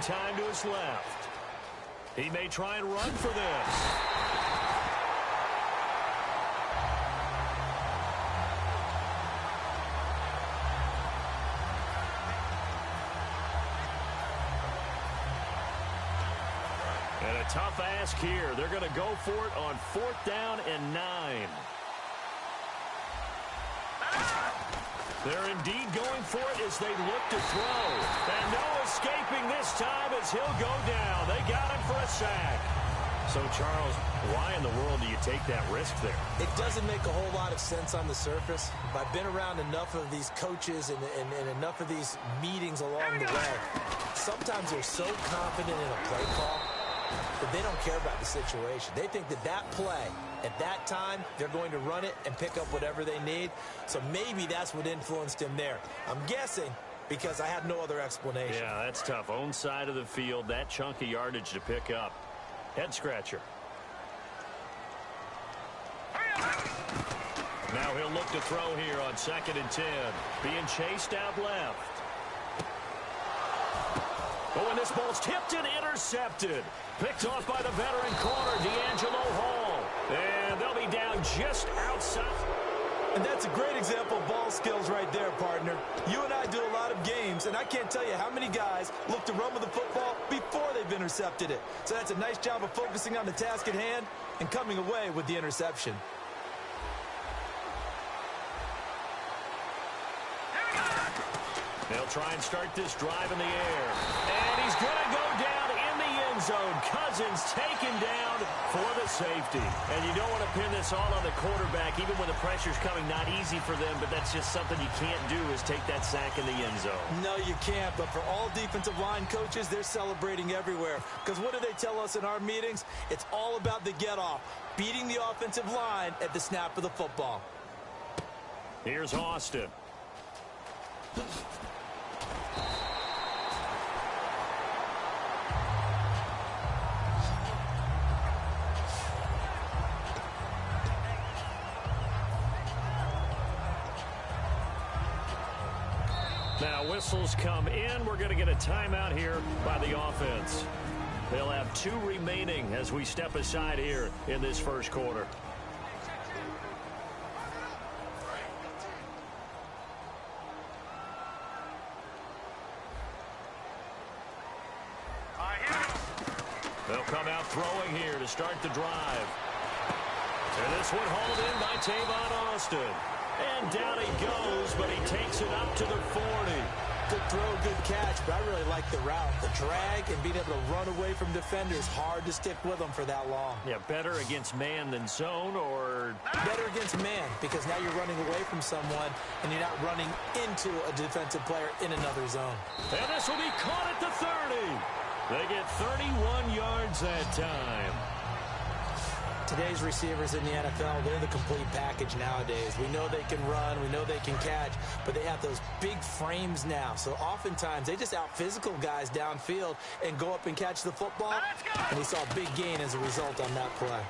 time to his left. He may try and run for this. And a tough ask here. They're going to go for it on 4th down and 9. They're indeed going for it as they look to throw. And no escaping this time as he'll go down. They got him for a sack. So, Charles, why in the world do you take that risk there? It doesn't make a whole lot of sense on the surface. But I've been around enough of these coaches and enough of these meetings along the way. Sometimes they're so confident in a play call that they don't care about the situation. They think that that play, at that time, they're going to run it and pick up whatever they need. So maybe that's what influenced him there. I'm guessing because I have no other explanation. Yeah, that's tough. Own side of the field, that chunk of yardage to pick up. Head scratcher. Now he'll look to throw here on 2nd and 10. Being chased out left. Oh, and this ball's tipped and intercepted. Picked off by the veteran corner, D'Angelo Hall. And they'll be down just outside. And that's a great example of ball skills right there, partner. You and I do a lot of games, and I can't tell you how many guys look to run with the football before they've intercepted it. So that's a nice job of focusing on the task at hand and coming away with the interception. They'll try and start this drive in the air. And he's going to go down in the end zone. Cousins taken down for the safety. And you don't want to pin this all on the quarterback, even when the pressure's coming. Not easy for them, but that's just something you can't do is take that sack in the end zone. No, you can't. But for all defensive line coaches, they're celebrating everywhere. Because what do they tell us in our meetings? It's all about the get-off, beating the offensive line at the snap of the football. Here's Austin. Now whistles come in. We're going to get a timeout here by the offense. They'll have 2 remaining as we step aside here in this first quarter. They'll come out throwing here to start the drive. And this one hauled in by Tavon Austin. And down he goes, but he takes it up to the 40. Good throw, good catch, but I really like the route. The drag and being able to run away from defenders, hard to stick with them for that long. Yeah, better against man than zone, or? Better against man, because now you're running away from someone, and you're not running into a defensive player in another zone. And this will be caught at the 30. They get 31 yards that time. Today's receivers in the NFL, they're the complete package nowadays. We know they can run, we know they can catch, but they have those big frames now. So oftentimes they just out-physical guys downfield and go up and catch the football. And he saw a big gain as a result on that play.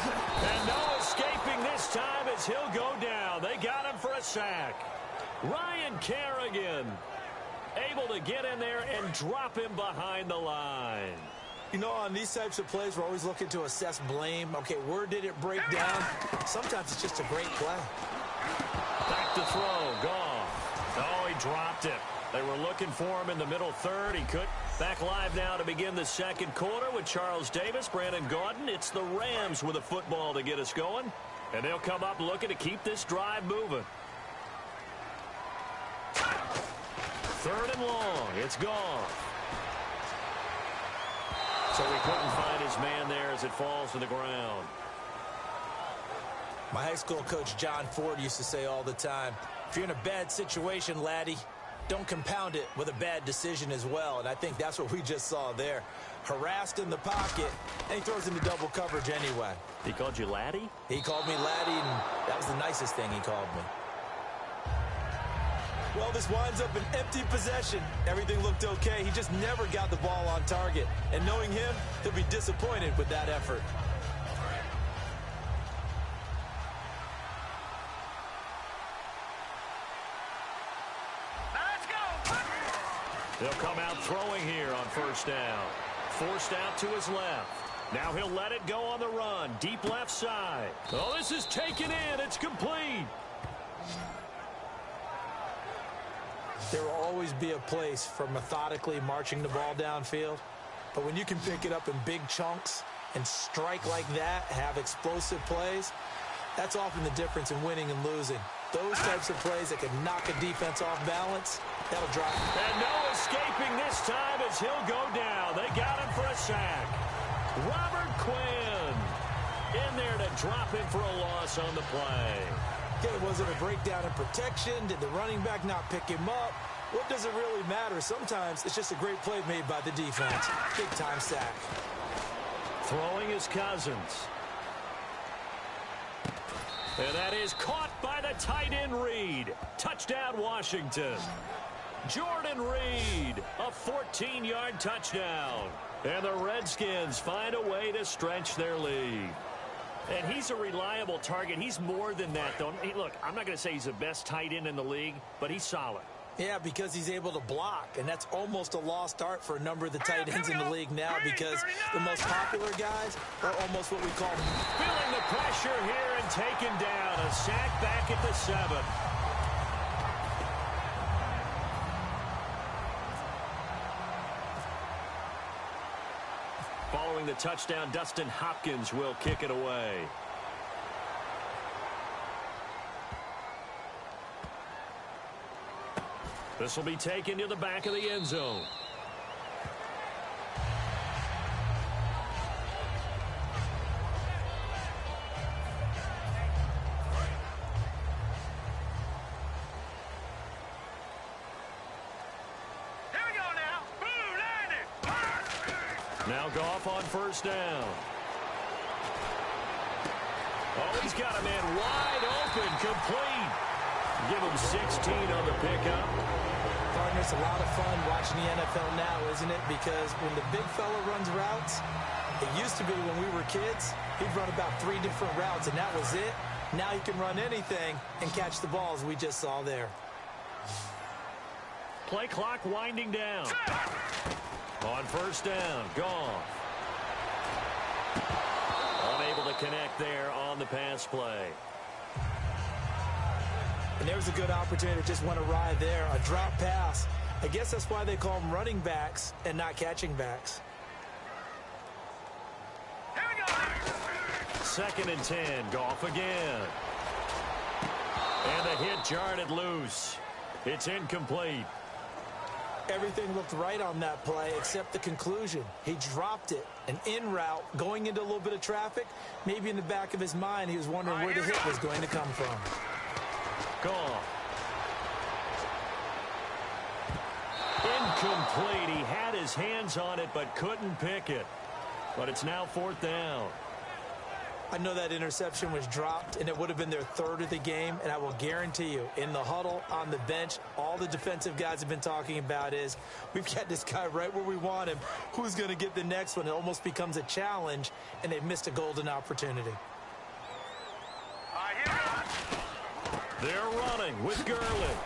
And no escaping this time as he'll go down. They got him for a sack. Ryan Kerrigan able to get in there and drop him behind the line. You know, on these types of plays, we're always looking to assess blame. Okay, where did it break down? Sometimes it's just a great play. Back to throw. Goff. Oh, he dropped it. They were looking for him in the middle third. He could. Back live now to begin the second quarter with Charles Davis, Brandon Gaudin. It's the Rams with a football to get us going. And they'll come up looking to keep this drive moving. 3rd and long. It's Goff. So he couldn't find his man there as it falls to the ground. My high school coach, John Ford, used to say all the time, if you're in a bad situation, laddie, don't compound it with a bad decision as well. And I think that's what we just saw there. Harassed in the pocket, and he throws into double coverage anyway. He called you laddie? He called me laddie, and that was the nicest thing he called me. Well, this winds up an empty possession. Everything looked okay. He just never got the ball on target. And knowing him, he'll be disappointed with that effort. He'll come out throwing here on first down. Forced out to his left. Now he'll let it go on the run. Deep left side. Oh, this is taken in. It's complete. There will always be a place for methodically marching the ball downfield. But when you can pick it up in big chunks and strike like that, have explosive plays, that's often the difference in winning and losing. Those types of plays that can knock a defense off balance, that'll drop. And no escaping this time as he'll go down. They got him for a sack. Robert Quinn in there to drop him for a loss on the play. Okay, was it a breakdown in protection? Did the running back not pick him up? What does it really matter? Sometimes it's just a great play made by the defense. Big-time sack. Throwing is Cousins. And that is caught by the tight end Reed. Touchdown, Washington. Jordan Reed, a 14-yard touchdown. And the Redskins find a way to stretch their lead. And he's a reliable target. He's more than that, though. Hey, look, I'm not going to say he's the best tight end in the league, but he's solid. Yeah, because he's able to block, and that's almost a lost art for a number of the tight ends in the league now because the most popular guys are almost what we call feeling the pressure here and taken down. A sack back at the 7. Following the touchdown, Dustin Hopkins will kick it away. This will be taken to the back of the end zone. Here we go now. Boom, landed. Now Goff on first down. Oh, he's got a man wide open, complete. Give him 16 on the pickup. Partner, it's a lot of fun watching the NFL now, isn't it? Because when the big fella runs routes, it used to be when we were kids, he'd run about 3 different routes, and that was it. Now he can run anything and catch the balls we just saw there. Play clock winding down. On first down, Goff. Unable to connect there on the pass play. And there was a good opportunity that just went awry there. A drop pass. I guess that's why they call them running backs and not catching backs. Here we go. 2nd and 10. Goff again. And the hit jarred it loose. It's incomplete. Everything looked right on that play except the conclusion. He dropped it. An in route going into a little bit of traffic. Maybe in the back of his mind he was wondering where the hit was going to come from. Goff. Incomplete. He had his hands on it but couldn't pick it. But it's now 4th down. I know that interception was dropped, and it would have been their 3rd of the game, and I will guarantee you, in the huddle, on the bench, all the defensive guys have been talking about is, we've got this guy right where we want him. Who's going to get the next one? It almost becomes a challenge, and they've missed a golden opportunity. They're running with Gurley.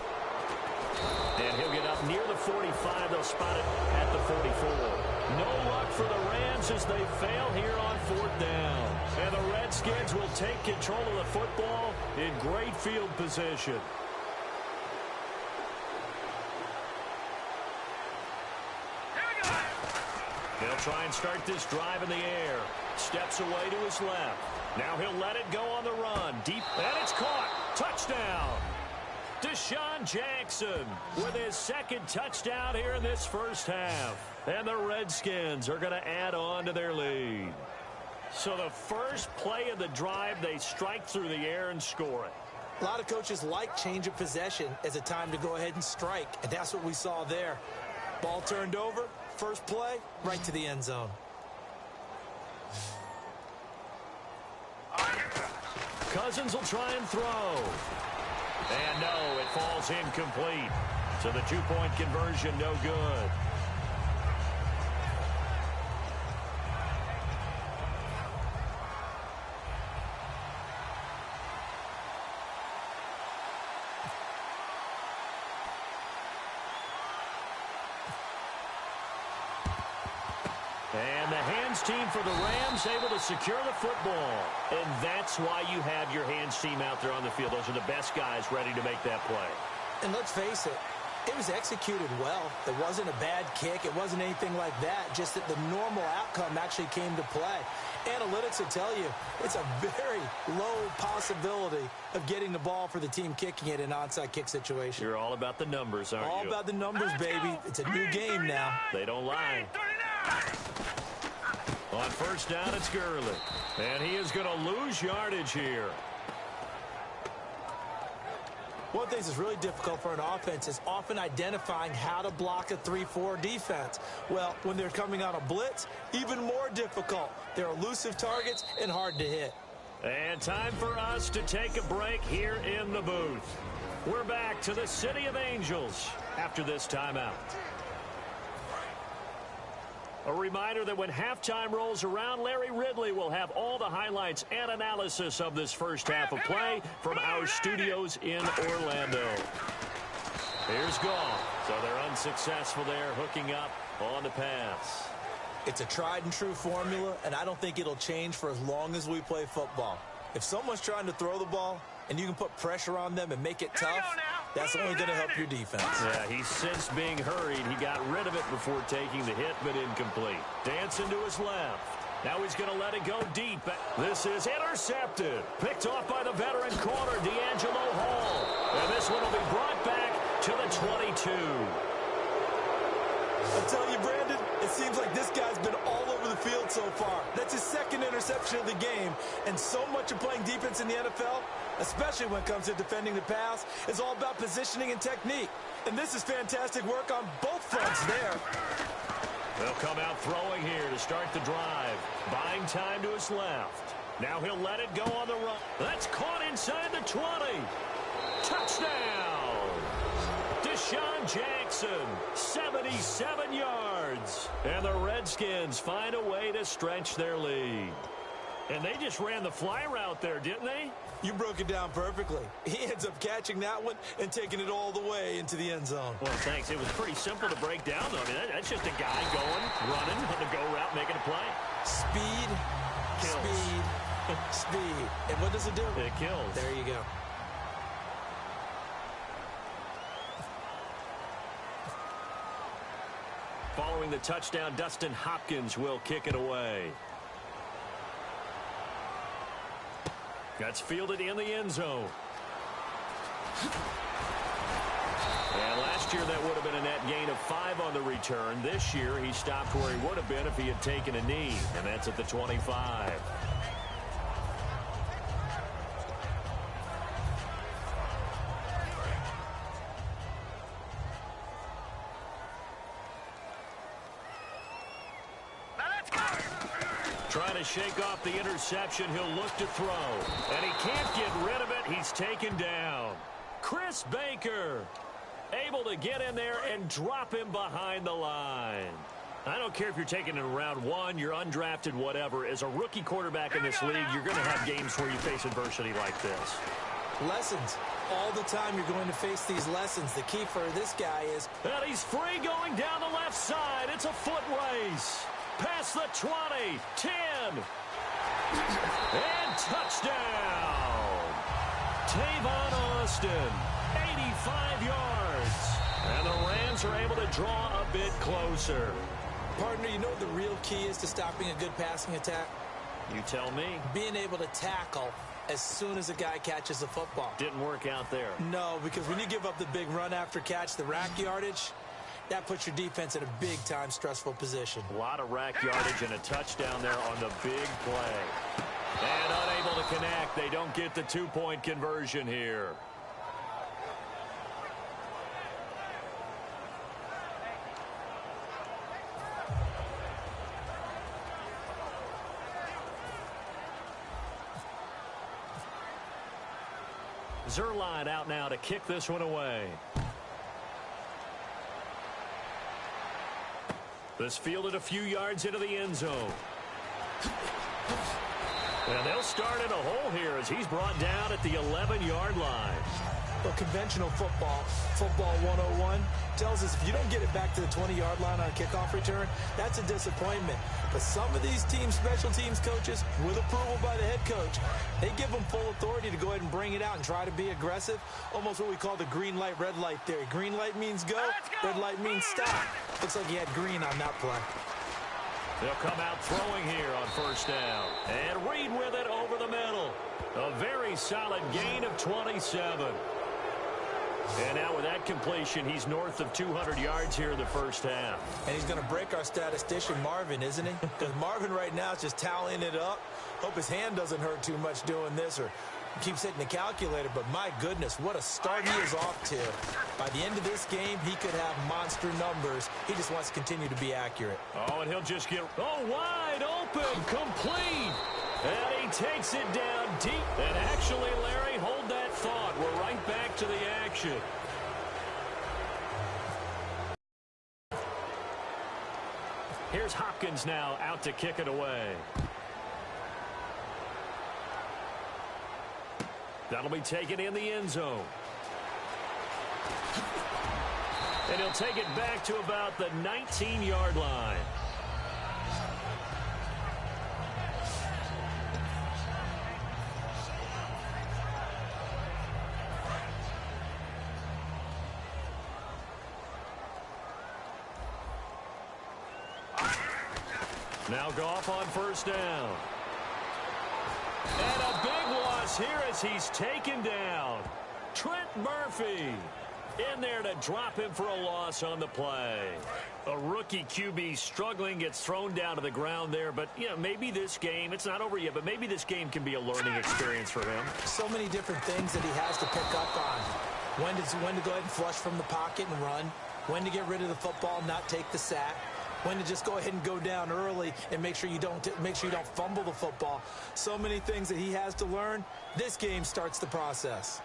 And he'll get up near the 45. They'll spot it at the 44. No luck for the Rams as they fail here on 4th down. And the Redskins will take control of the football in great field position. They'll try and start this drive in the air. Steps away to his left. Now he'll let it go on the run. Deep, and it's caught. Touchdown. Deshaun Jackson with his 2nd touchdown here in this first half. And the Redskins are going to add on to their lead. So the first play of the drive, they strike through the air and score it. A lot of coaches like change of possession as a time to go ahead and strike, and that's what we saw there. Ball turned over, first play, right to the end zone. Cousins will try and throw. And no, it falls incomplete. So the 2-point conversion, no good. And the hands team for the Rams able to secure the football. And that's why you have your hands team out there on the field. Those are the best guys ready to make that play. And let's face it, it was executed well. It wasn't a bad kick. It wasn't anything like that. Just that the normal outcome actually came to play. Analytics will tell you it's a very low possibility of getting the ball for the team kicking it in an onside kick situation. You're all about the numbers, aren't you? All about the numbers, baby. It's a new game now. They don't lie. On first down, it's Gurley. And he is going to lose yardage here. One thing that's really difficult for an offense is often identifying how to block a 3-4 defense. Well, when they're coming on a blitz, even more difficult. They're elusive targets and hard to hit. And time for us to take a break here in the booth. We're back to the City of Angels after this timeout. A reminder that when halftime rolls around, Larry Ridley will have all the highlights and analysis of this first half of play from our studios in Orlando. Here's Goff. So they're unsuccessful there, hooking up on the pass. It's a tried and true formula, and I don't think it'll change for as long as we play football. If someone's trying to throw the ball and you can put pressure on them and make it tough, that's only going to help your defense. Yeah, he's since being hurried. He got rid of it before taking the hit, but incomplete. Dancing to his left. Now he's going to let it go deep. This is intercepted. Picked off by the veteran corner, D'Angelo Hall. And this one will be brought back to the 22. I'm telling you, Brandon, it seems like this guy's been all over the field so far. That's his second interception of the game. And so much of playing defense in the NFL, especially when it comes to defending the pass, is all about positioning and technique. And this is fantastic work on both fronts there. They'll come out throwing here to start the drive. Buying time to his left. Now he'll let it go on the run. That's caught inside the 20. Touchdown! Deshaun Jackson, 77 yards. And the Redskins find a way to stretch their lead. And they just ran the fly route there, didn't they? You broke it down perfectly. He ends up catching that one and taking it all the way into the end zone. Well, thanks. It was pretty simple to break down, though. I mean, that's just a guy going, running, on the go route, making a play. Speed, kills. Speed, speed. And what does it do? It kills. There you go. Following the touchdown, Dustin Hopkins will kick it away. That's fielded in the end zone. And last year that would have been a net gain of 5 on the return. This year he stopped where he would have been if he had taken a knee, and that's at the 25. Trying to shake off the interception. He'll look to throw. And he can't get rid of it. He's taken down. Chris Baker able to get in there and drop him behind the line. I don't care if you're taking it in round 1, you're undrafted, whatever. As a rookie quarterback in this league, you're going to have games where you face adversity like this. Lessons. All the time you're going to face these lessons. The key for this guy is... And he's free going down the left side. It's a foot race. Past the 20, 10, and touchdown. Tavon Austin, 85 yards. And the Rams are able to draw a bit closer. Partner, you know what the real key is to stopping a good passing attack? You tell me. Being able to tackle as soon as a guy catches the football. Didn't work out there. No, because when you give up the big run after catch, the rack yardage... that puts your defense in a big-time stressful position. A lot of rack yardage and a touchdown there on the big play. And unable to connect. They don't get the 2-point conversion here. Zerline out now to kick this one away. This fielded a few yards into the end zone. And they'll start in a hole here as he's brought down at the 11-yard line. Well, conventional football 101, tells us if you don't get it back to the 20-yard line on a kickoff return, that's a disappointment. But some of these special teams coaches, with approval by the head coach, they give them full authority to go ahead and bring it out and try to be aggressive, almost what we call the green light, red light theory. Green light means go, red light means stop. Looks like he had green on that play. They'll come out throwing here on first down. And Reed with it over the middle. A very solid gain of 27. And now with that completion, he's north of 200 yards here in the first half. And he's going to break our statistician, Marvin, isn't he? Because Marvin right now is just tallying it up. Hope his hand doesn't hurt too much doing this or keeps hitting the calculator. But my goodness, what a start he is off to. By the end of this game, he could have monster numbers. He just wants to continue to be accurate. Oh, and he'll just get, wide open, complete. And he takes it down deep. And actually, Larry, hold that thought. We're right back to the action. Here's Hopkins now out to kick it away. That'll be taken in the end zone. And he'll take it back to about the 19-yard line. Now Goff on first down. And a big loss here as he's taken down. Trent Murphy in there to drop him for a loss on the play. A rookie QB struggling, gets thrown down to the ground there. But, you know, maybe this game, it's not over yet, but maybe this game can be a learning experience for him. So many different things that he has to pick up on. When to go ahead and flush from the pocket and run. When to get rid of the football, not take the sack. When to just go ahead and go down early and make sure you don't fumble the football. So many things that he has to learn. This game starts the process.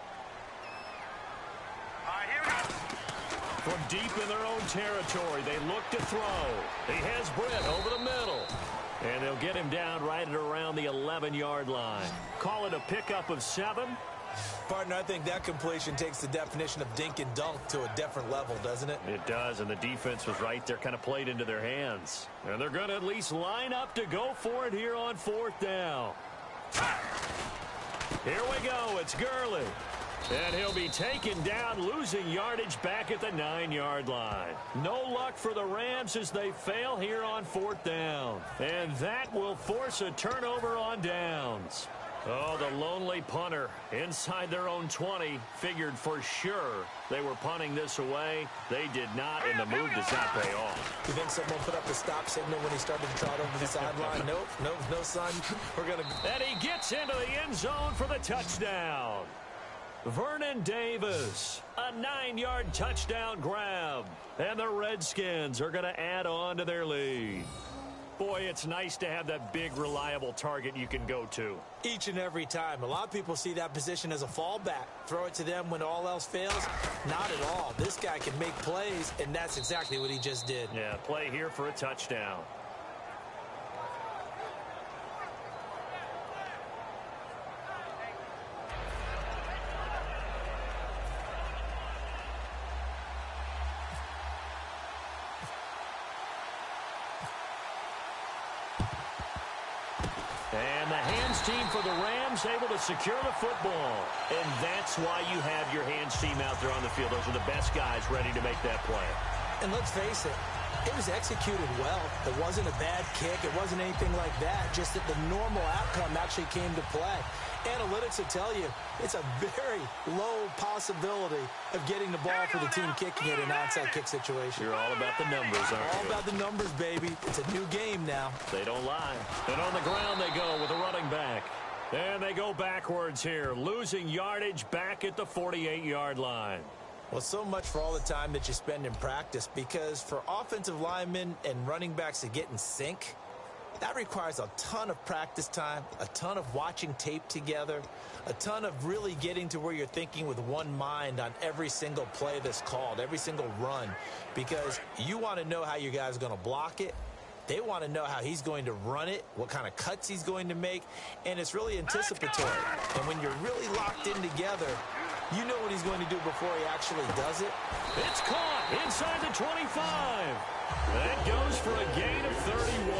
All right, here we go. From deep in their own territory, they look to throw. He has Britt over the middle. And they'll get him down right at around the 11-yard line. Call it a pickup of 7. Partner, I think that completion takes the definition of dink and dunk to a different level, doesn't it? It does, and the defense was right there, kind of played into their hands. And they're going to at least line up to go for it here on fourth down. Here we go. It's Gurley. And he'll be taken down, losing yardage back at the 9-yard line. No luck for the Rams as they fail here on fourth down. And that will force a turnover on downs. Oh, the lonely punter inside their own 20 figured for sure they were punting this away. They did not, and the move does not pay off. You think someone put up the stop signal when he started to trot over the sideline? Nope, no, son. We're going to... And he gets into the end zone for the touchdown. Vernon Davis, a 9-yard touchdown grab. And the Redskins are going to add on to their lead. Boy, it's nice to have that big, reliable target you can go to. Each and every time. A lot of people see that position as a fallback. Throw it to them when all else fails. Not at all. This guy can make plays, and that's exactly what he just did. Yeah, play here for a touchdown. And the hands team for the Rams able to secure the football. And that's why you have your hands team out there on the field. Those are the best guys ready to make that play. And let's face it, it was executed well. It wasn't a bad kick. It wasn't anything like that. Just that the normal outcome actually came to play. Analytics will tell you it's a very low possibility of getting the ball for the team kicking it in an onside kick situation. You're all about the numbers, aren't you? All about the numbers, baby. It's a new game now. They don't lie. And on the ground they go with a running back. And they go backwards here, losing yardage back at the 48-yard line. Well, so much for all the time that you spend in practice, because for offensive linemen and running backs to get in sync, that requires a ton of practice time, a ton of watching tape together, a ton of really getting to where you're thinking with one mind on every single play that's called, every single run, because you want to know how your guy's going to block it. They want to know how he's going to run it, what kind of cuts he's going to make, and it's really anticipatory. And when you're really locked in together, You know what he's going to do before he actually does it. It's caught inside the 25. That goes for a gain of 31.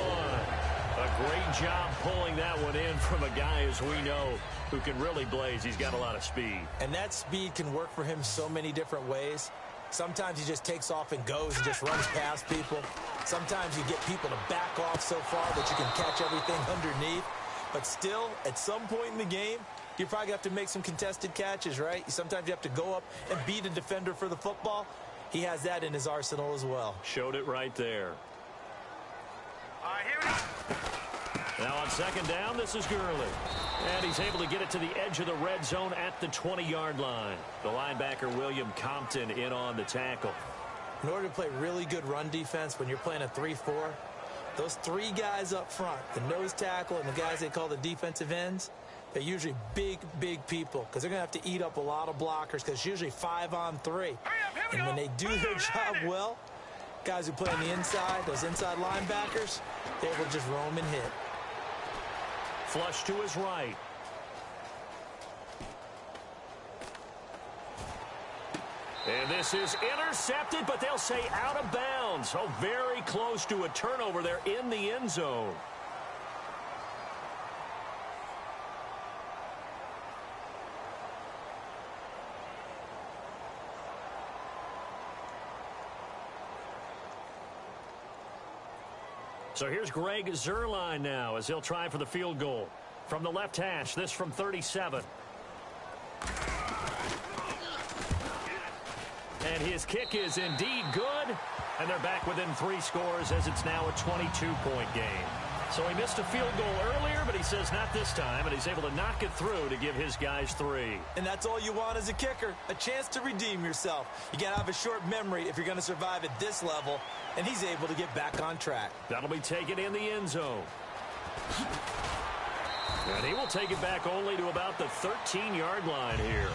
A great job pulling that one in from a guy, as we know, who can really blaze. He's got a lot of speed. And that speed can work for him so many different ways. Sometimes he just takes off and goes and just runs past people. Sometimes you get people to back off so far that you can catch everything underneath. But still, at some point in the game, you probably have to make some contested catches, right? Sometimes you have to go up and beat a defender for the football. He has that in his arsenal as well. Showed it right there. All right, here we go. Now on second down, this is Gurley. And he's able to get it to the edge of the red zone at the 20-yard line. The linebacker, William Compton, in on the tackle. In order to play really good run defense when you're playing a 3-4, those three guys up front, the nose tackle and the guys they call the defensive ends, they're usually big, big people because they're going to have to eat up a lot of blockers because it's usually 5-on-3. And when they do their job well, guys who play on the inside, those inside linebackers, they will just roam and hit. Flush to his right. And this is intercepted, but they'll say out of bounds. So very close to a turnover there in the end zone. So here's Greg Zuerlein now as he'll try for the field goal. From the left hash, this from 37. And his kick is indeed good. And they're back within 3 scores as it's now a 22-point game. So he missed a field goal earlier, but he says not this time, and he's able to knock it through to give his guys 3. And that's all you want as a kicker, a chance to redeem yourself. You got to have a short memory if you're going to survive at this level, and he's able to get back on track. That'll be taken in the end zone. And he will take it back only to about the 13-yard line here.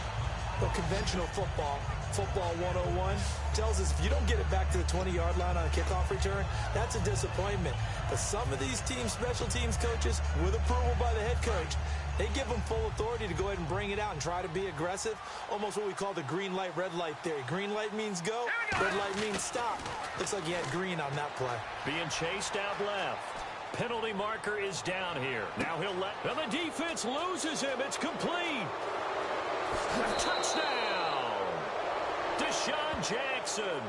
Well, conventional football 101, tells us if you don't get it back to the 20-yard line on a kickoff return, that's a disappointment. But some of these special teams coaches, with approval by the head coach, they give them full authority to go ahead and bring it out and try to be aggressive. Almost what we call the green light, red light theory. Green light means go, red light means stop. Looks like he had green on that play. Being chased out left. Penalty marker is down here. Now he'll let, and the defense loses him. It's complete. Touchdown. Deshaun Jackson,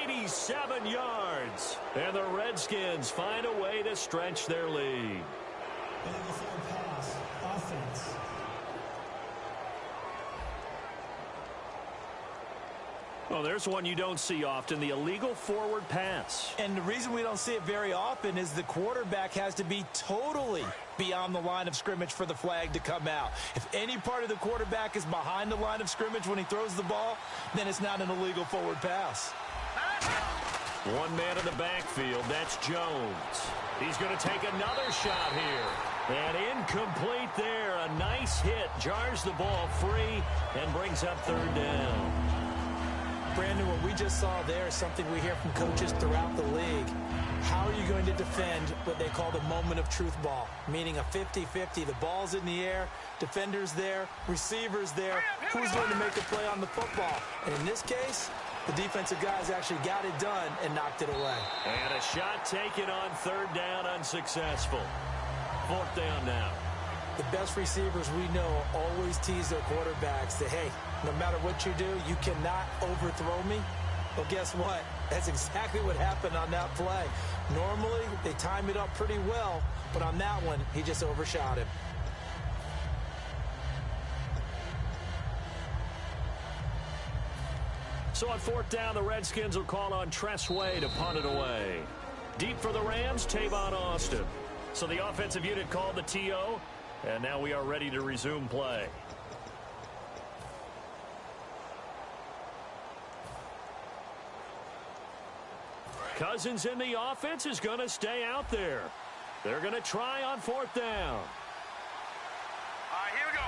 87 yards. And the Redskins find a way to stretch their lead. Illegal forward pass, offense. Well, there's one you don't see often, the illegal forward pass. And the reason we don't see it very often is the quarterback has to be totally beyond the line of scrimmage for the flag to come out. If any part of the quarterback is behind the line of scrimmage when he throws the ball, then it's not an illegal forward pass. One man in the backfield, that's Jones. He's going to take another shot here. And incomplete there. A nice hit. Jars the ball free and brings up third down. Brandon, what we just saw there is something we hear from coaches throughout the league. How are you going to defend what they call the moment of truth ball, meaning a 50-50? The ball's in the air, defenders there, receivers there. Who's going to make a play on the football? And in this case, the defensive guys actually got it done and knocked it away. And a shot taken on third down, unsuccessful. Fourth down now. The best receivers we know always tease their quarterbacks that, hey, no matter what you do, you cannot overthrow me. Well, guess what? That's exactly what happened on that play. Normally, they time it up pretty well, but on that one, he just overshot him. So on fourth down, the Redskins will call on Tress Way to punt it away. Deep for the Rams, Tavon Austin. So the offensive unit called the TO, and now we are ready to resume play. Cousins in the offense is going to stay out there. They're going to try on fourth down. All right, here we go.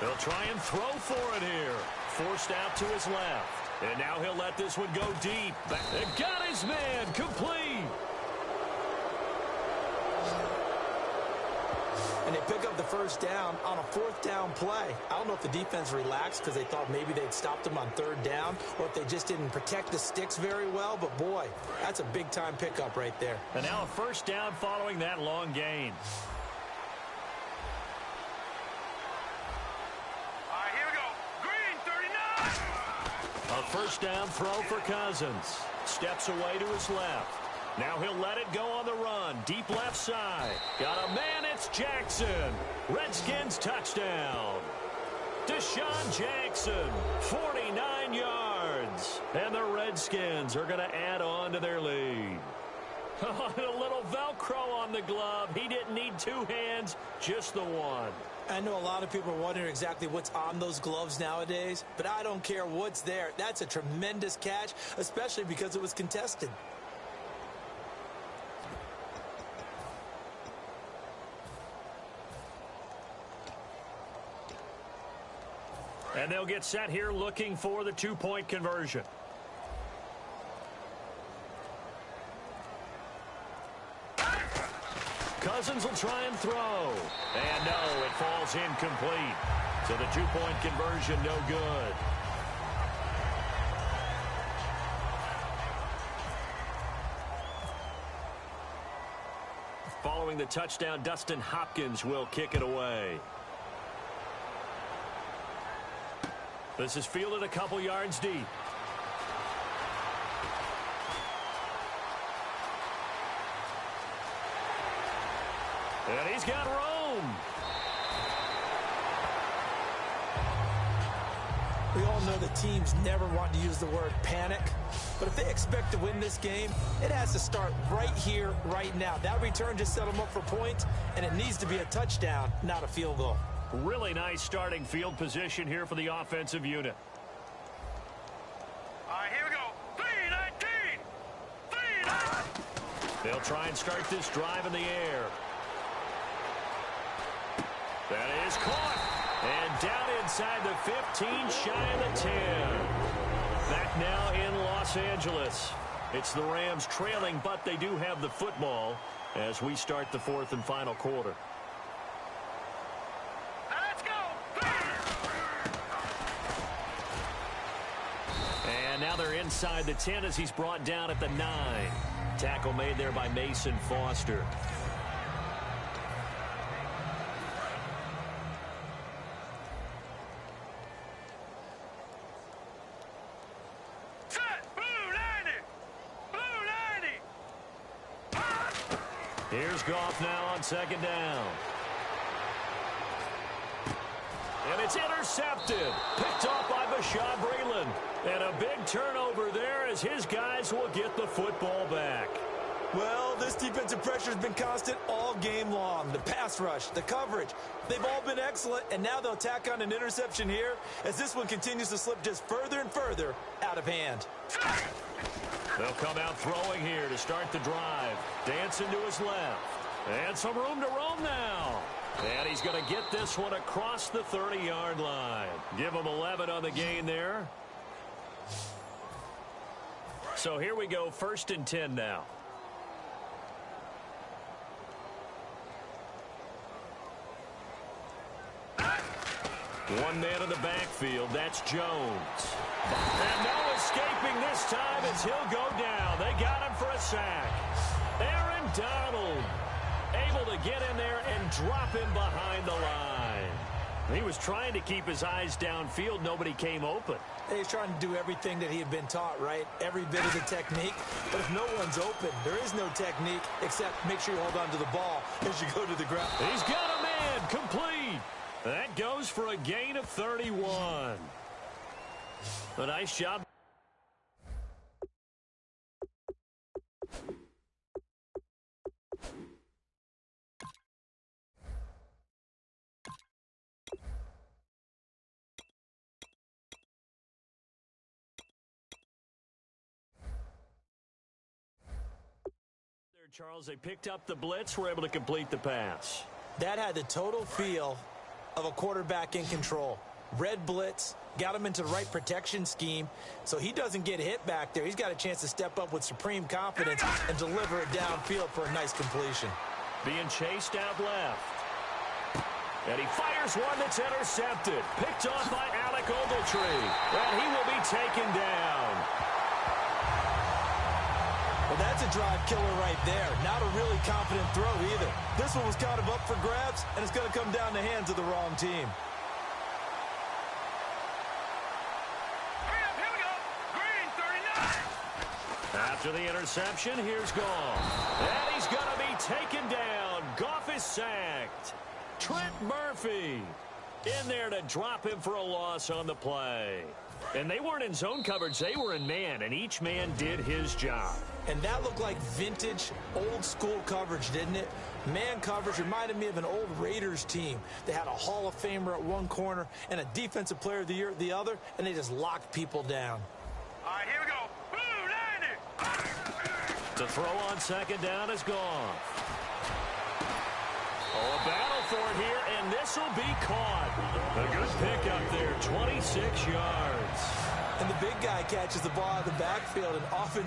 He'll try and throw for it here. Forced out to his left. And now he'll let this one go deep. And got his man complete. And they pick up the first down on a fourth down play. I don't know if the defense relaxed because they thought maybe they'd stopped them on third down or if they just didn't protect the sticks very well. But, boy, that's a big-time pickup right there. And now a first down following that long gain. All right, here we go. Green, 39. A first down throw for Cousins. Steps away to his left. Now he'll let it go on the run. Deep left side. Got a man, it's Jackson. Redskins touchdown. Deshaun Jackson, 49 yards. And the Redskins are going to add on to their lead. A little Velcro on the glove. He didn't need two hands, just the one. I know a lot of people are wondering exactly what's on those gloves nowadays, but I don't care what's there. That's a tremendous catch, especially because it was contested. And they'll get set here looking for the two-point conversion. Cousins will try and throw. And no, it falls incomplete. So the two-point conversion no good. Following the touchdown, Dustin Hopkins will kick it away. This is fielded a couple yards deep. And he's got room. We all know the teams never want to use the word panic, but if they expect to win this game, it has to start right here, right now. That return just set them up for points, and it needs to be a touchdown, not a field goal. Really nice starting field position here for the offensive unit. All right, here we go. 3-19. 3-19. They'll try and start this drive in the air. That is caught. And down inside the 15, shy of the 10. Back now in Los Angeles. It's the Rams trailing, but they do have the football as we start the fourth and final quarter. Let's go. And now they're inside the 10 as he's brought down at the 9. Tackle made there by Mason Foster. Here's Goff now on second down. And it's intercepted. Picked off by Bashaud Breeland. And a big turnover there as his guys will get the football back. Well, this defensive pressure has been constant all game long. The pass rush, the coverage, they've all been excellent, and now they'll tack on an interception here as this one continues to slip just further and further out of hand. They'll come out throwing here to start the drive. Dancing to his left. And some room to roam now. And he's going to get this one across the 30-yard line. Give him 11 on the gain there. So here we go, 1st and 10 now. One man in the backfield, that's Jones. And no escaping this time as he'll go down. They got him for a sack. Aaron Donald able to get in there and drop him behind the line. He was trying to keep his eyes downfield. Nobody came open. He's trying to do everything that he had been taught, right? Every bit of the technique. But if no one's open, there is no technique except make sure you hold on to the ball as you go to the ground. He's got a man complete. That goes for a gain of 31. A nice job. Charles, they picked up the blitz, were able to complete the pass. That had the total feel of a quarterback in control. Red blitz, got him into the right protection scheme, so he doesn't get hit back there. He's got a chance to step up with supreme confidence and deliver it downfield for a nice completion. Being chased out left. And he fires one that's intercepted. Picked off by Alec Ogletree. And he will be taken down. Well, that's a drive killer right there. Not a really confident throw either. This one was kind of up for grabs, and it's going to come down the hands of the wrong team. Here we go. Green 39. After the interception, here's Goff. And he's going to be taken down. Goff is sacked. Trent Murphy in there to drop him for a loss on the play. And they weren't in zone coverage. They were in man, and each man did his job. And that looked like vintage, old-school coverage, didn't it? Man coverage reminded me of an old Raiders team. They had a Hall of Famer at one corner and a Defensive Player of the Year at the other, and they just locked people down. All right, here we go. Blue 90. The throw on second down is gone. Oh, a battle for it here, and this will be caught. A good pick up there, 26 yards. And the big guy catches the ball out of the backfield and often...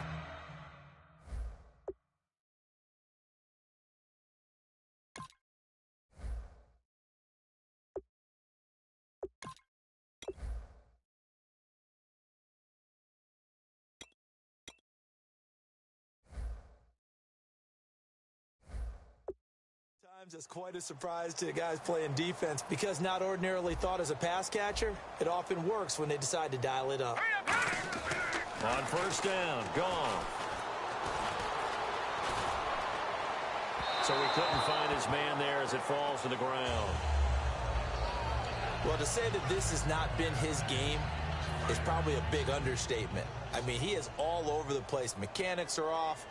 It's quite a surprise to guys playing defense because not ordinarily thought as a pass catcher, it often works when they decide to dial it up. On first down, gone. So he couldn't find his man there as it falls to the ground. Well, to say that this has not been his game is probably a big understatement. I mean, he is all over the place. Mechanics are off,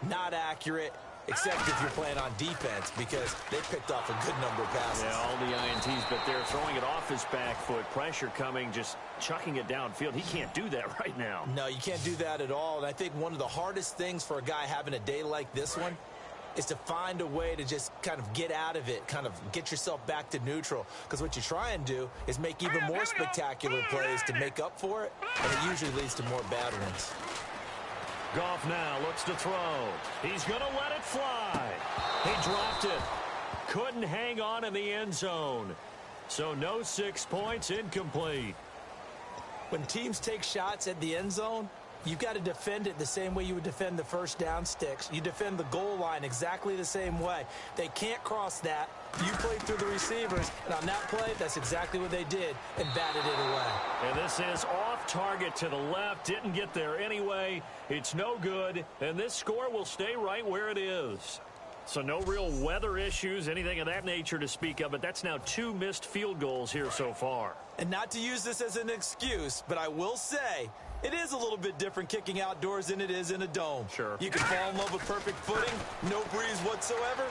not accurate. Except if you're playing on defense, because they picked off a good number of passes. Yeah, all the INTs, but they're throwing it off his back foot. Pressure coming, just chucking it downfield. He can't do that right now. No, you can't do that at all. And I think one of the hardest things for a guy having a day like this one is to find a way to just kind of get out of it, kind of get yourself back to neutral. Because what you try and do is make even more spectacular plays to make up for it, and it usually leads to more bad ones. Goff now looks to throw. He's going to let it fly. He dropped it. Couldn't hang on in the end zone. So no 6 points, incomplete. When teams take shots at the end zone, you've got to defend it the same way you would defend the first down sticks. You defend the goal line exactly the same way. They can't cross that. You played through the receivers, and on that play, that's exactly what they did and batted it away. And this is off target to the left. Didn't get there anyway. It's no good, and this score will stay right where it is. So no real weather issues, anything of that nature to speak of, but that's now 2 missed field goals here so far. And not to use this as an excuse, but I will say it is a little bit different kicking outdoors than it is in a dome. Sure. You can fall in love with perfect footing, no breeze whatsoever.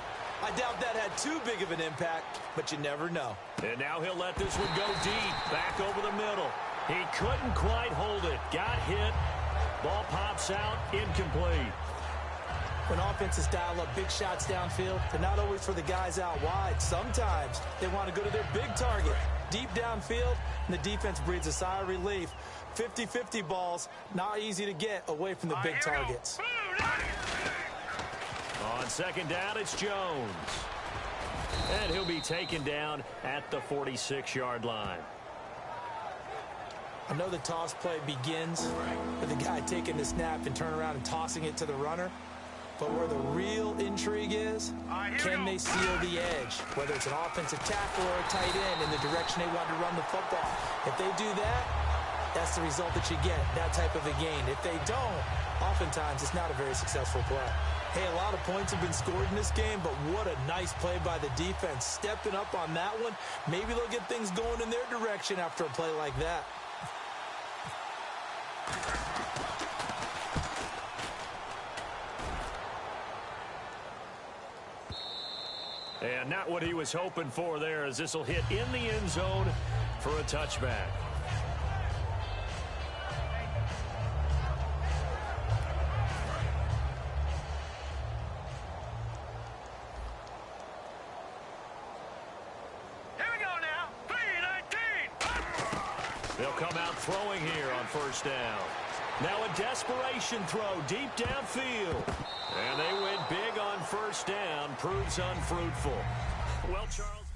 I doubt that had too big of an impact, but you never know. And now he'll let this one go deep, back over the middle. He couldn't quite hold it. Got hit. Ball pops out, incomplete. When offenses dial up big shots downfield, they're not always for the guys out wide. Sometimes they want to go to their big target, deep downfield, and the defense breathes a sigh of relief. 50-50 balls, not easy to get away from the big targets. On second down, it's Jones. And he'll be taken down at the 46-yard line. I know the toss play begins with the guy taking the snap and turn around and tossing it to the runner. But where the real intrigue is, can they seal the edge? Whether it's an offensive tackle or a tight end in the direction they want to run the football. If they do that, that's the result that you get, that type of a gain. If they don't, oftentimes it's not a very successful play. Hey, a lot of points have been scored in this game, but what a nice play by the defense. Stepping up on that one, maybe they'll get things going in their direction after a play like that. And not what he was hoping for there, as this will hit in the end zone for a touchback. Here we go now. 3-19. They'll come out throwing here on first down. Now a desperation throw deep downfield. And they went big on first down. Proves unfruitful. Well, Charles.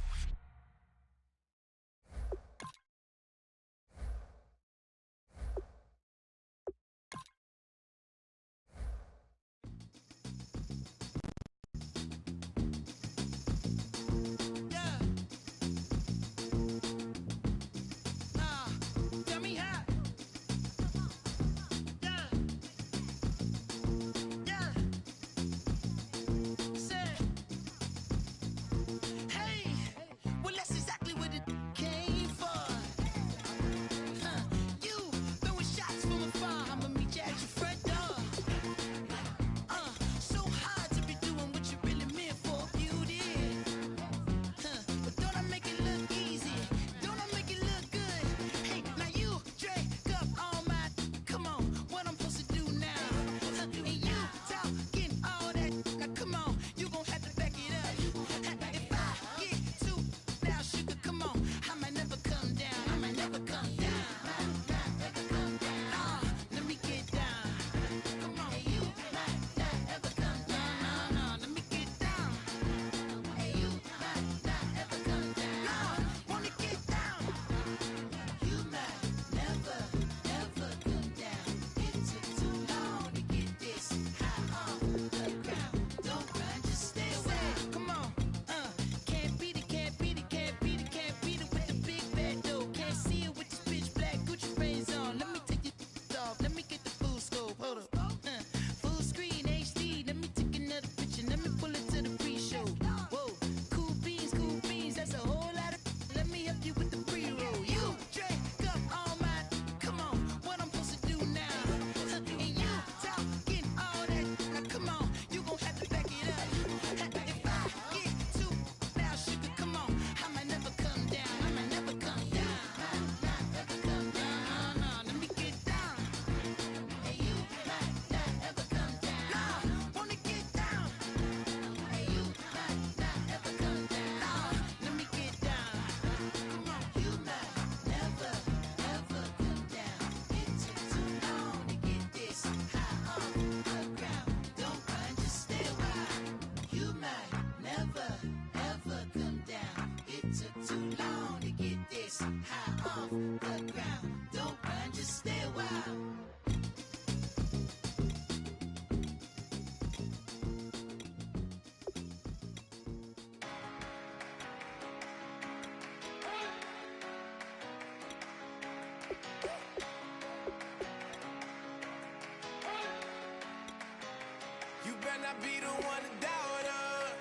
not be the one to doubt us.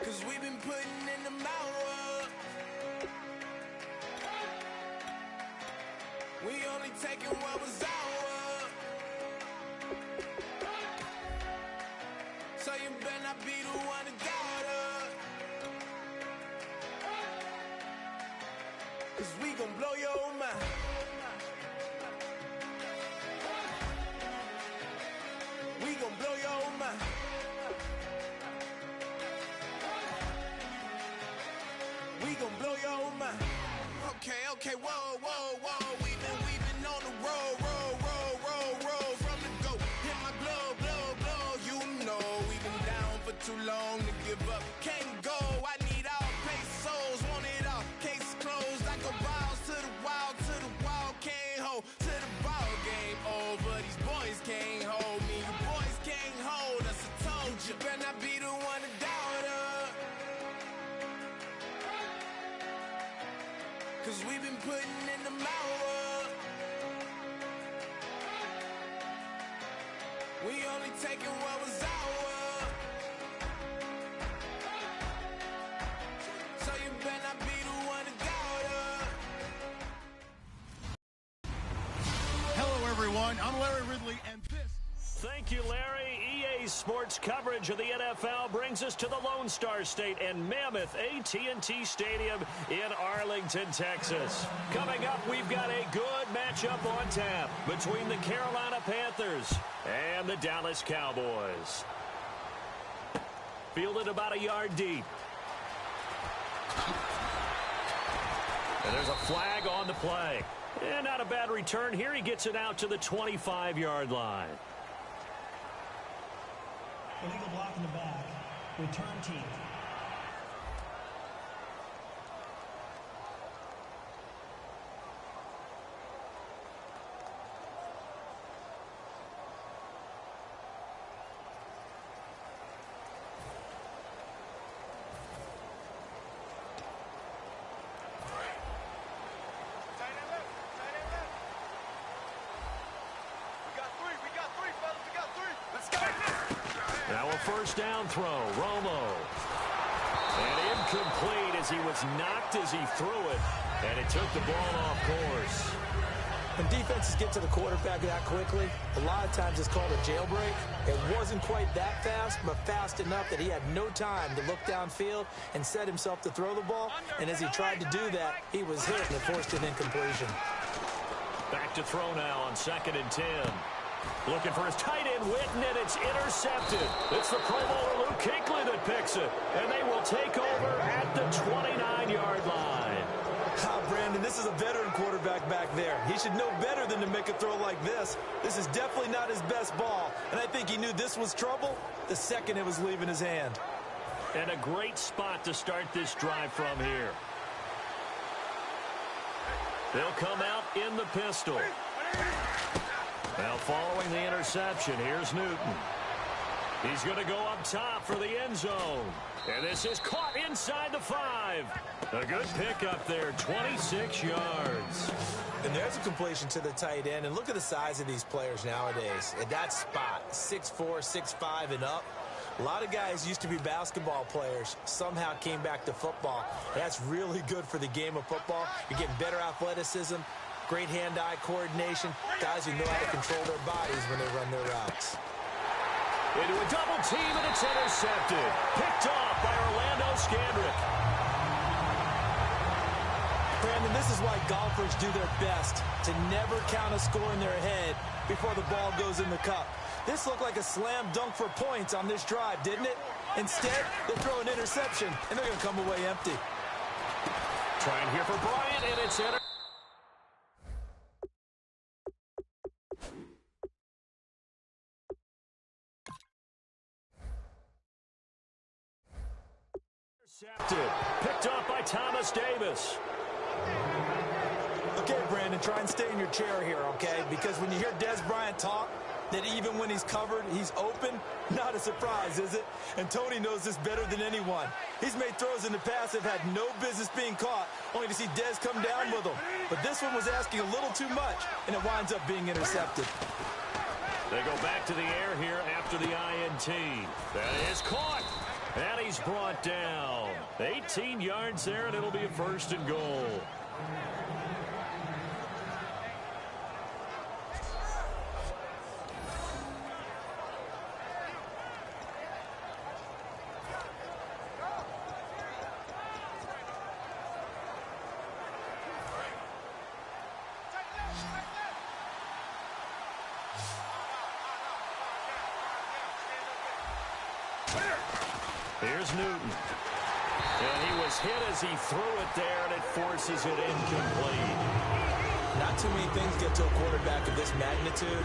'Cause we've been putting in the hours. We only taking what was ours. So you better not be the one to doubt us. 'Cause we gon' blow your mind. We gon' blow your mind. We gon' blow your mind. Okay, whoa, whoa, whoa. We've been on the road from the go. Hit my blow. You know we've been down for too long to give up. Can't go. I need all pesos, want it all. Case closed. I go balls to the wall, can't hold. To the ball game over. These boys can't hold me. You boys can't hold us. I told you. Better not be the one to doubt us. 'Cause we've been putting in the hours. We only taking what was ours. So you better not be the one to doubt us. Hello, everyone. I'm Larry Ridley, and this... Thank you, Larry. EA Sports coverage of the NFL brings us to the Lone Star State and Mammoth AT&T Stadium in Arlington, Texas. Coming up, we've got a good matchup on tap between the Carolina Panthers and the Dallas Cowboys. Fielded about a yard deep. And there's a flag on the play. And not a bad return here. He gets it out to the 25-yard line. Illegal block in the back. Return team. Now a first down throw, Romo. And incomplete as he was knocked as he threw it. And it took the ball off course. When defenses get to the quarterback that quickly, a lot of times it's called a jailbreak. It wasn't quite that fast, but fast enough that he had no time to look downfield and set himself to throw the ball. And as he tried to do that, he was hit and forced an incompletion. Back to throw now on 2nd and 10. Looking for his tight end, Witten, and it's intercepted. It's the Pro Bowler Luke Kuechly that picks it. And they will take over at the 29-yard line. Brandon, this is a veteran quarterback back there. He should know better than to make a throw like this. This is definitely not his best ball. And I think he knew this was trouble the second it was leaving his hand. And a great spot to start this drive from here. They'll come out in the pistol. Now following the interception, here's Newton. He's going to go up top for the end zone. And this is caught inside the 5. A good pickup there, 26 yards. And there's a completion to the tight end. And look at the size of these players nowadays. At that spot, 6'4", 6'5", and up. A lot of guys used to be basketball players, somehow came back to football. That's really good for the game of football. You're getting better athleticism, great hand-eye coordination, guys who know how to control their bodies when they run their routes. Into a double team, and it's intercepted. Picked off by Orlando Scandrick. Brandon, this is why golfers do their best to never count a score in their head before the ball goes in the cup. This looked like a slam dunk for points on this drive, didn't it? Instead, they throw an interception, and they're going to come away empty. Trying here for Bryant, and it's intercepted. Picked off by Thomas Davis. Okay, Brandon, try and stay in your chair here, okay? Because when you hear Des Bryant talk, that even when he's covered, he's open, not a surprise, is it? And Tony knows this better than anyone. He's made throws in the past that had no business being caught, only to see Des come down with them. But this one was asking a little too much, and it winds up being intercepted. They go back to the air here after the INT. That is caught. And he's brought down. 18 yards there, and it'll be a 1st and goal. Here's Newton. And he was hit as he threw it there, and it forces it incomplete. Not too many things get to a quarterback of this magnitude,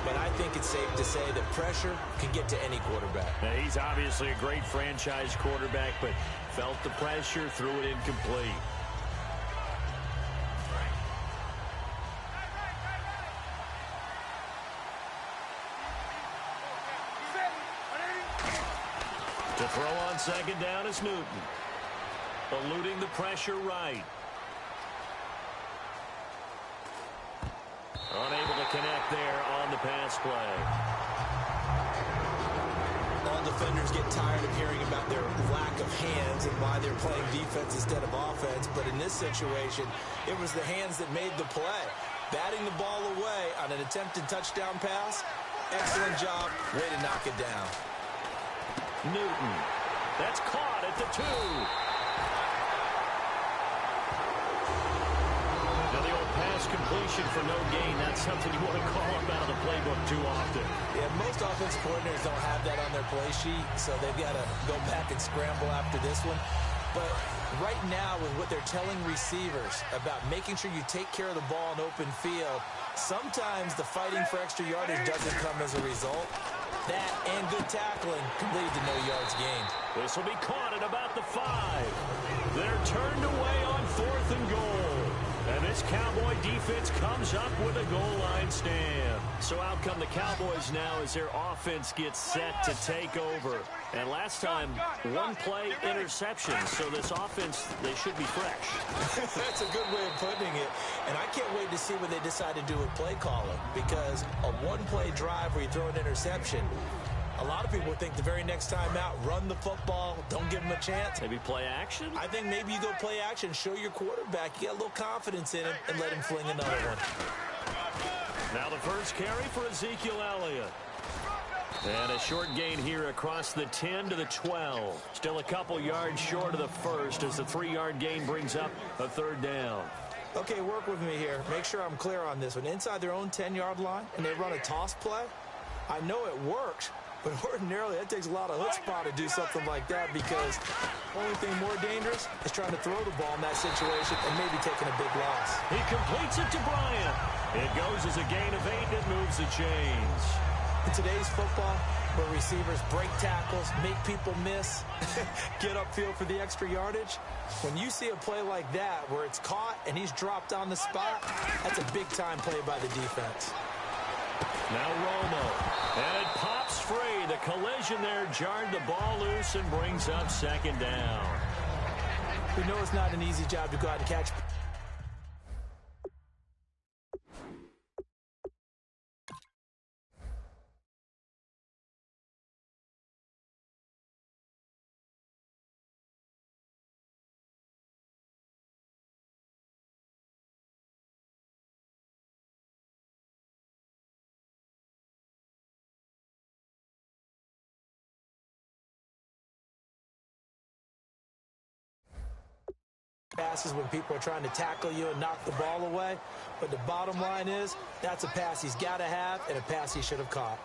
but I think it's safe to say that pressure can get to any quarterback. Now, he's obviously a great franchise quarterback, but felt the pressure, threw it incomplete. To throw on 2nd down is Newton. Eluding the pressure right. Unable to connect there on the pass play. All defenders get tired of hearing about their lack of hands and why they're playing defense instead of offense. But in this situation, it was the hands that made the play. Batting the ball away on an attempted touchdown pass. Excellent job. Way to knock it down. Newton. That's caught at the 2. Now the old pass completion for no gain, that's something you want to call up out of the playbook too often. Yeah, most offensive coordinators don't have that on their play sheet, so they've got to go back and scramble after this one. But right now, with what they're telling receivers about making sure you take care of the ball in open field, sometimes the fighting for extra yardage doesn't come as a result. That and good tackling can lead to no yards gained. This will be caught at about the 5. They're turned away on 4th and goal. And this Cowboy defense comes up with a goal line stand. So out come the Cowboys now as their offense gets set to take over. And last time, 1-play interception. So this offense, they should be fresh. That's a good way of putting it. And I can't wait to see what they decide to do with play calling. Because a 1-play drive where you throw an interception, a lot of people think the very next time out, run the football, don't give them a chance. Maybe play action? I think maybe you go play action, show your quarterback, you got a little confidence in him, and let him fling another one. Now the first carry for Ezekiel Elliott. And a short gain here across the 10 to the 12. Still a couple yards short of the first as the 3-yard gain brings up a 3rd down. Okay, work with me here. Make sure I'm clear on this one. Inside their own 10-yard line, and they run a toss play, I know it works. But ordinarily, that takes a lot of chutzpah to do something like that because the only thing more dangerous is trying to throw the ball in that situation and maybe taking a big loss. He completes it to Bryant. It goes as a gain of 8 and moves the chains. In today's football, where receivers break tackles, make people miss, get upfield for the extra yardage, when you see a play like that where it's caught and he's dropped on the spot, that's a big-time play by the defense. Now Romo, and it pops free. The collision there jarred the ball loose and brings up 2nd down. We know it's not an easy job to go out and catch. Passes when people are trying to tackle you and knock the ball away. But the bottom line is, that's a pass he's got to have and a pass he should have caught.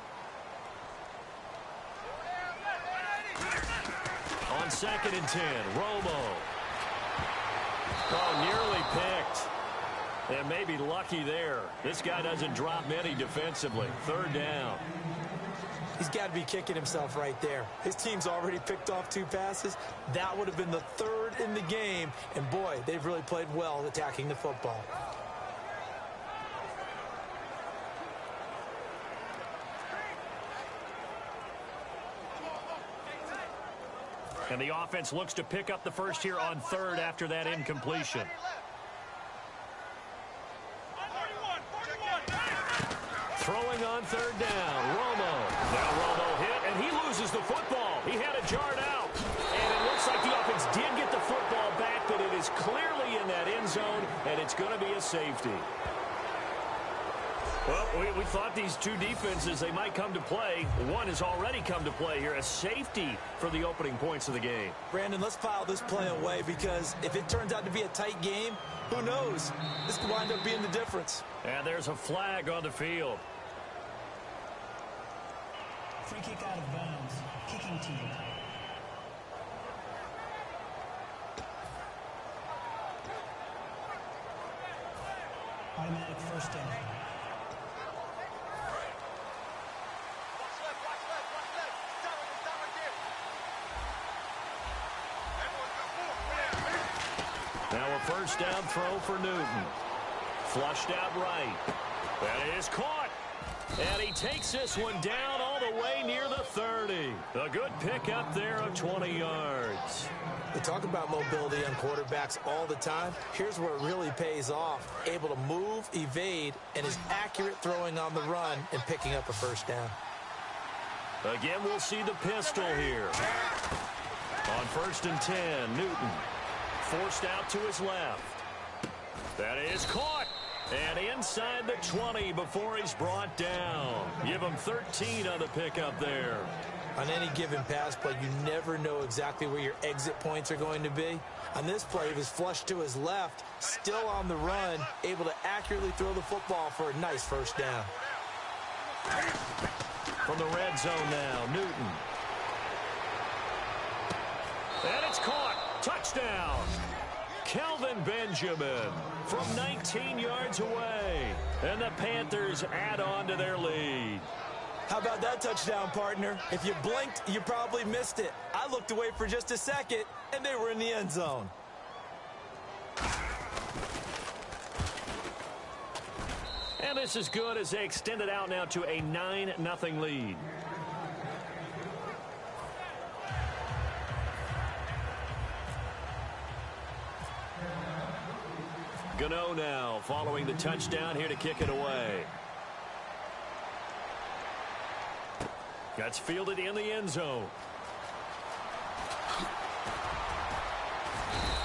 On 2nd and 10, Romo. Oh, nearly picked. And maybe lucky there. This guy doesn't drop many defensively. 3rd down. He's got to be kicking himself right there. His team's already picked off 2 passes. That would have been the 3rd in the game. And, boy, they've really played well attacking the football. And the offense looks to pick up the first here on 3rd after that incompletion. Throwing on third down. Romo. Now Romo hit, and he loses the football. He had it jarred out. And it looks like the offense did get the football back, but it is clearly in that end zone, and it's going to be a safety. Well, we thought these two defenses, they might come to play. One has already come to play here, a safety for the opening points of the game. Brandon, let's file this play away because if it turns out to be a tight game, who knows? This could wind up being the difference. And there's a flag on the field. Free kick out of bounds. Kicking team. Automatic first down. Now a first down throw for Newton. Flushed out right. That is caught. And he takes this one down all the way near the 30. A good pick up there of 20 yards. We talk about mobility on quarterbacks all the time. Here's where it really pays off. Able to move, evade, and is accurate throwing on the run and picking up a first down. Again, we'll see the pistol here. On 1st and 10, Newton. Forced out to his left. That is caught. And inside the 20 before he's brought down. Give him 13 on the pickup there. On any given pass play, you never know exactly where your exit points are going to be. On this play, he was flushed to his left, still on the run, able to accurately throw the football for a nice first down. From the red zone now, Newton. And it's caught. Touchdown. Kelvin Benjamin from 19 yards away. And the Panthers add on to their lead. How about that touchdown, partner? If you blinked, you probably missed it. I looked away for just a second, and they were in the end zone. And this is good as they extend it out now to a 9-0 lead. Gano now following the touchdown here to kick it away. That's fielded in the end zone.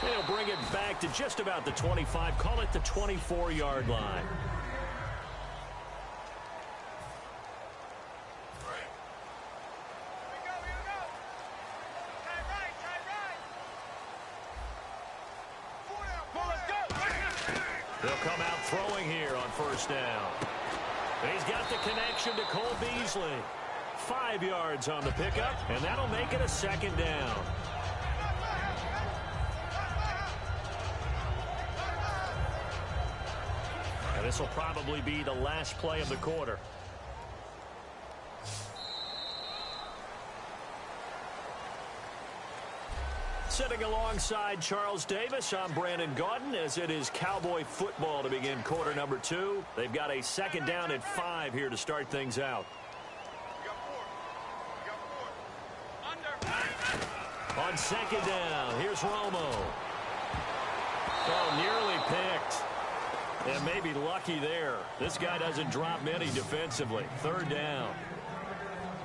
They'll bring it back to just about the 25. Call it the 24-yard line. They'll come out throwing here on first down. He's got the connection to Cole Beasley. 5 yards on the pickup, and that'll make it a second down. And this will probably be the last play of the quarter. Sitting alongside Charles Davis, I'm Brandon Gaudin, as it is Cowboy football to begin quarter number 2. They've got a second down at 5 here to start things out. On second down, here's Romo. Oh, nearly picked. And maybe lucky there. This guy doesn't drop many defensively. Third down.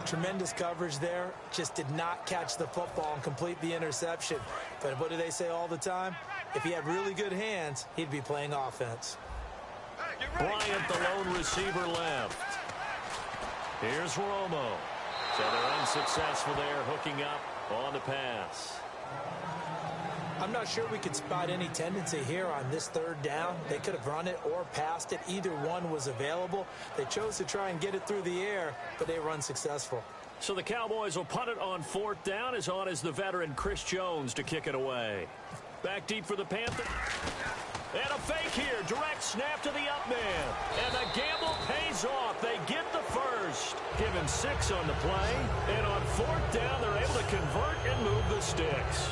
Tremendous coverage there. Just did not catch the football and complete the interception. But what do they say all the time? If he had really good hands, he'd be playing offense. Bryant, the lone receiver, left. Here's Romo. So they're unsuccessful there, hooking up on the pass. I'm not sure we could spot any tendency here on this third down. They could have run it or passed it. Either one was available. They chose to try and get it through the air, but they were unsuccessful. So the Cowboys will punt it on fourth down. As on is the veteran Chris Jones to kick it away. Back deep for the Panthers. And a fake here. Direct snap to the up man. And the gamble pays off. They get the first. Given 6 on the play. And on fourth down, they're able to convert and move the sticks.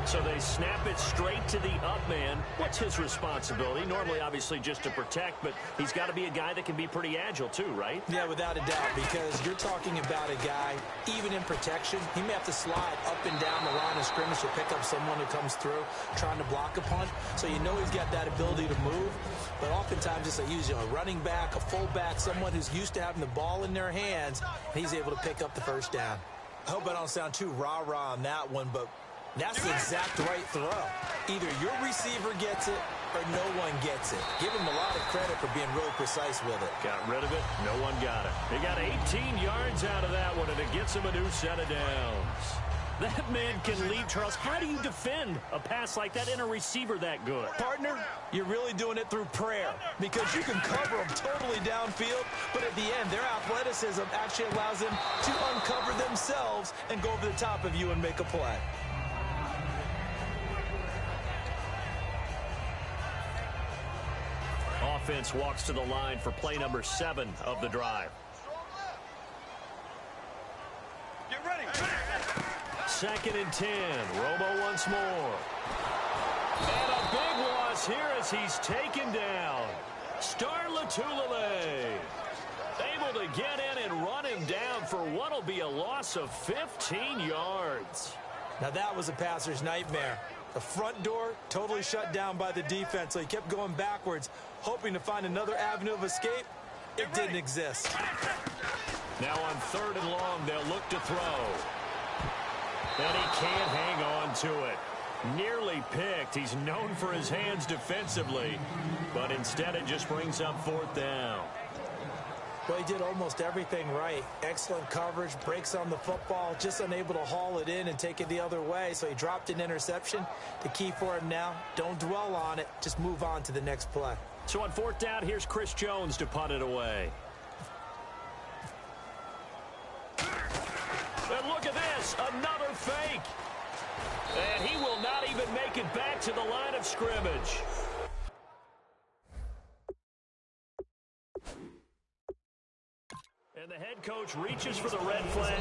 So they snap it straight to the up man. What's his responsibility? Normally, obviously, just to protect, but he's got to be a guy that can be pretty agile too, right? Yeah, without a doubt, because you're talking about a guy, even in protection, he may have to slide up and down the line of scrimmage to pick up someone who comes through trying to block a punt. So you know he's got that ability to move, but oftentimes it's usually a running back, a fullback, someone who's used to having the ball in their hands, and he's able to pick up the first down. I hope I don't sound too rah-rah on that one, but that's the exact right throw. Either your receiver gets it or no one gets it. Give him a lot of credit for being really precise with it. Got rid of it. No one got it. They got 18 yards out of that one, and it gets him a new set of downs. That man can lead, Charles. How do you defend a pass like that in a receiver that good? Partner, you're really doing it through prayer because you can cover them totally downfield, but at the end, their athleticism actually allows them to uncover themselves and go over the top of you and make a play. Offense walks to the line for play number 7 of the drive. Get ready. 2nd and 10. Romo once more. And a big loss here as he's taken down. Star Latulippe able to get in and run him down for what will be a loss of 15 yards. Now that was a passer's nightmare. The front door totally shut down by the defense, so he kept going backwards, hoping to find another avenue of escape. It didn't exist. Now on 3rd and long, they'll look to throw. And he can't hang on to it. Nearly picked. He's known for his hands defensively, but instead it just brings up 4th down. Well, he did almost everything right. Excellent coverage, breaks on the football, just unable to haul it in and take it the other way, so he dropped an interception. The key for him now, don't dwell on it, just move on to the next play. So on 4th down, here's Chris Jones to punt it away. And look at this, another fake. And he will not even make it back to the line of scrimmage. And the head coach reaches for the red flag.